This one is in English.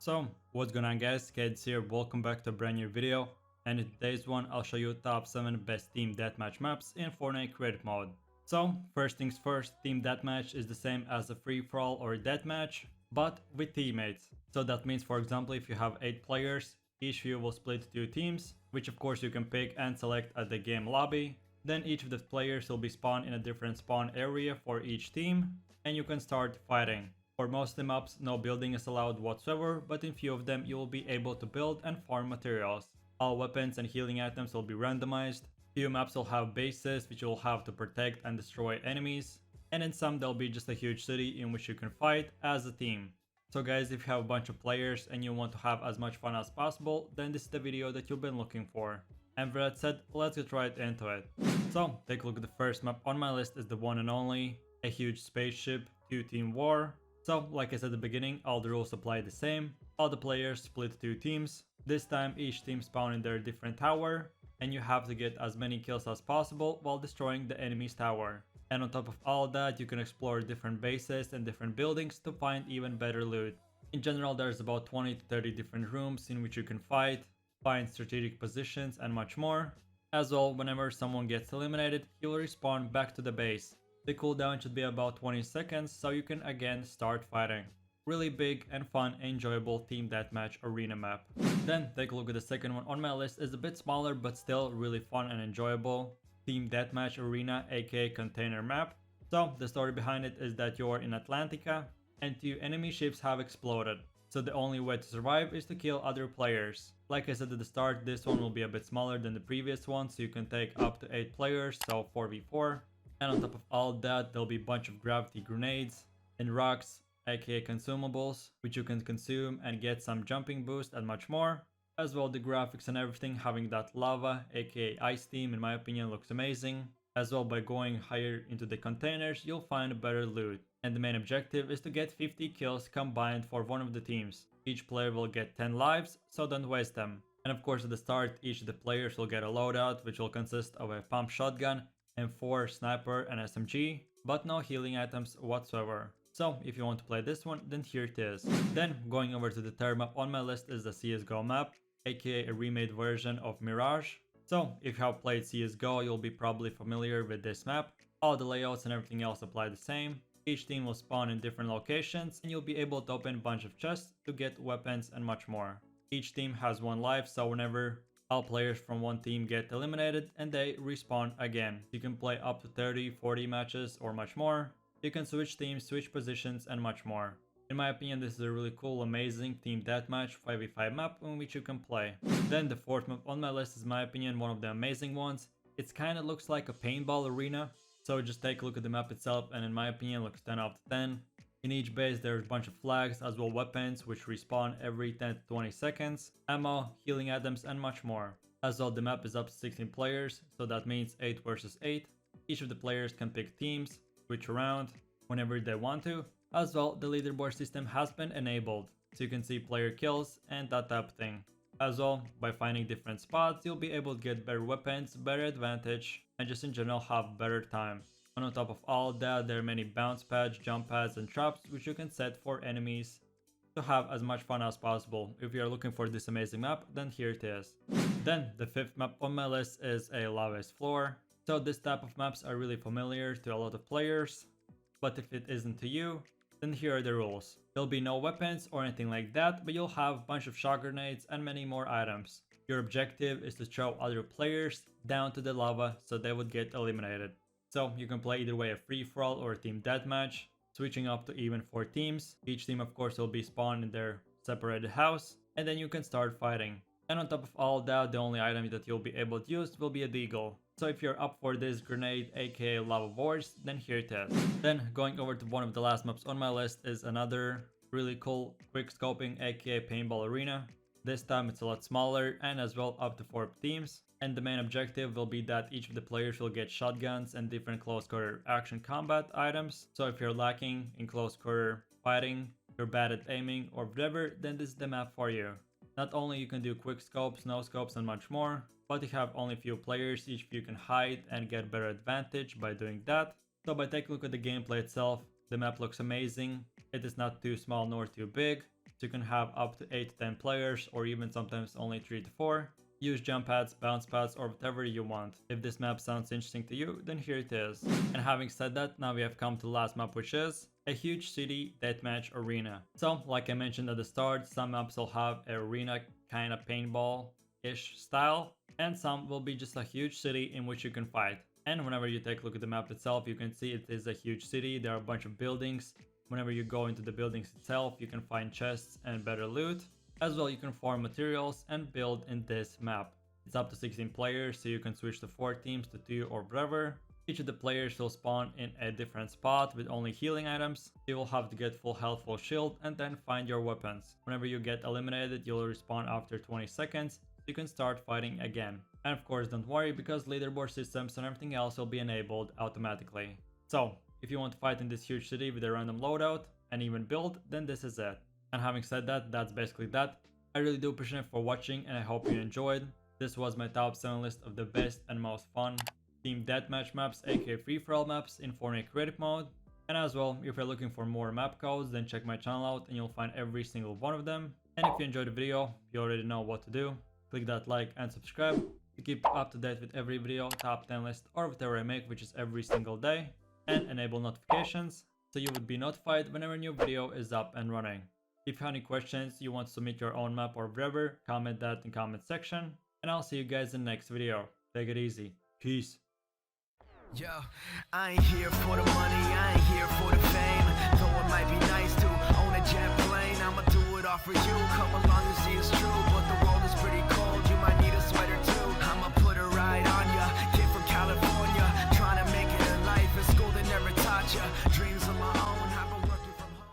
So, what's going on guys, Kaids here, welcome back to a brand new video, and in today's one I'll show you top 7 best team deathmatch maps in Fortnite creative mode. So, first things first, team deathmatch is the same as a free-for-all or deathmatch, but with teammates. So that means, for example, if you have 8 players, each of you will split 2 teams, which of course you can pick and select at the game lobby. Then each of the players will be spawned in a different spawn area for each team, and you can start fighting. For most of the maps, no building is allowed whatsoever, but in few of them you will be able to build and farm materials. All weapons and healing items will be randomized. Few maps will have bases which you will have to protect and destroy enemies. And in some there'll be just a huge city in which you can fight as a team. So guys, if you have a bunch of players and you want to have as much fun as possible, then this is the video that you've been looking for. And with that said, let's get right into it. So, take a look at the first map on my list is the one and only, a huge spaceship, 2-team war. So, like I said at the beginning, all the rules apply the same. All the players split 2 teams. This time each team spawn in their different tower, and you have to get as many kills as possible while destroying the enemy's tower. And on top of all that, you can explore different bases and different buildings to find even better loot. In general, there's about 20 to 30 different rooms in which you can find strategic positions and much more. As well, whenever someone gets eliminated, he will respawn back to the base. The cooldown should be about 20 seconds, so you can again start fighting. Really big and fun, enjoyable team deathmatch arena map. Then take a look at the second one on my list. Is a bit smaller but still really fun and enjoyable. Team deathmatch arena, aka container map. So the story behind it is that you're in Atlantica and 2 enemy ships have exploded. So the only way to survive is to kill other players. Like I said at the start, this one will be a bit smaller than the previous one, so you can take up to 8 players, so 4v4. And on top of all that, there'll be a bunch of gravity grenades and rocks, aka consumables, which you can consume and get some jumping boost and much more. As well, the graphics and everything, having that lava, aka ice team, in my opinion looks amazing. As well, by going higher into the containers, you'll find better loot. And the main objective is to get 50 kills combined for one of the teams. Each player will get 10 lives, so don't waste them. And of course at the start, each of the players will get a loadout, which will consist of a pump shotgun, M4, sniper and SMG, but no healing items whatsoever. So if you want to play this one, then here it is. Then going over to the third map on my list is the CSGO map, aka a remade version of Mirage. So if you have played CSGO, you'll be probably familiar with this map. All the layouts and everything else apply the same. Each team will spawn in different locations and you'll be able to open a bunch of chests to get weapons and much more. Each team has 1 life, so whenever all players from one team get eliminated and they respawn again. You can play up to 30, 40 matches or much more. You can switch teams, switch positions and much more. In my opinion, this is a really cool, amazing team deathmatch 5v5 map in which you can play. Then the fourth map on my list is, in my opinion, one of the amazing ones. It kinda looks like a paintball arena. So just take a look at the map itself and in my opinion looks 10 out of 10. In each base there's a bunch of flags as well weapons which respawn every 10 to 20 seconds, ammo, healing items and much more. As well, the map is up to 16 players, so that means 8 versus 8. Each of the players can pick teams, switch around whenever they want to. As well, the leaderboard system has been enabled, so you can see player kills and that type of thing. As well, by finding different spots, you'll be able to get better weapons, better advantage, and just in general have better time. And on top of all that, there are many bounce pads, jump pads, and traps which you can set for enemies to have as much fun as possible. If you are looking for this amazing map, then here it is. Then, the fifth map on my list is a lava-based floor. So this type of maps are really familiar to a lot of players, but if it isn't to you, then here are the rules. There'll be no weapons or anything like that, but you'll have a bunch of shot grenades and many more items. Your objective is to throw other players down to the lava so they would get eliminated. So you can play either way, a free-for-all or a team deathmatch, switching up to even 4 teams. Each team of course will be spawned in their separated house, and then you can start fighting. And on top of all that, the only item that you'll be able to use will be a deagle. So if you're up for this grenade, aka lava wars, then here it is. Then going over to one of the last maps on my list is another really cool quick scoping, aka Paintball Arena. This time it's a lot smaller and as well up to 4 teams. And the main objective will be that each of the players will get shotguns and different close quarter action combat items. So if you're lacking in close quarter fighting, you're bad at aiming or whatever, then this is the map for you. Not only you can do quick scopes, no scopes and much more, but you have only few players, each of you can hide and get better advantage by doing that. So by taking a look at the gameplay itself, the map looks amazing. It is not too small nor too big. so you can have up to 8 to 10 players, or even sometimes only 3 to 4. Use jump pads, bounce pads, or whatever you want. If this map sounds interesting to you, then here it is. And having said that, now we have come to the last map, which is a huge city deathmatch arena. So, like I mentioned at the start, some maps will have an arena kind of paintball-ish style, and some will be just a huge city in which you can fight. And whenever you take a look at the map itself, you can see it is a huge city. There are a bunch of buildings. Whenever you go into the buildings itself, you can find chests and better loot. As well, you can farm materials and build in this map. It's up to 16 players, so you can switch to 4 teams to 2 or whatever. Each of the players will spawn in a different spot with only healing items. You will have to get full health, full shield, and then find your weapons. Whenever you get eliminated, you'll respawn after 20 seconds, so you can start fighting again. And of course, don't worry, because leaderboard systems and everything else will be enabled automatically. So, if you want to fight in this huge city with a random loadout and even build, then this is it. And having said that, that's basically that. I really do appreciate it for watching, and I hope you enjoyed. This was my top 7 list of the best and most fun team deathmatch maps, aka free-for-all maps in Fortnite creative mode. And as well, if you're looking for more map codes, then check my channel out and you'll find every single one of them. And if you enjoyed the video, you already know what to do. Click that like and subscribe to keep up to date with every video, top 10 list, or whatever I make, which is every single day. And enable notifications so you would be notified whenever a new video is up and running. If you have any questions, you want to submit your own map or whatever, comment that in the comment section. And I'll see you guys in the next video. Take it easy. Peace. Yo, I ain't here for the money, I ain't here for the fame. Though it might be nice to own a jet plane, I'ma do it all for you.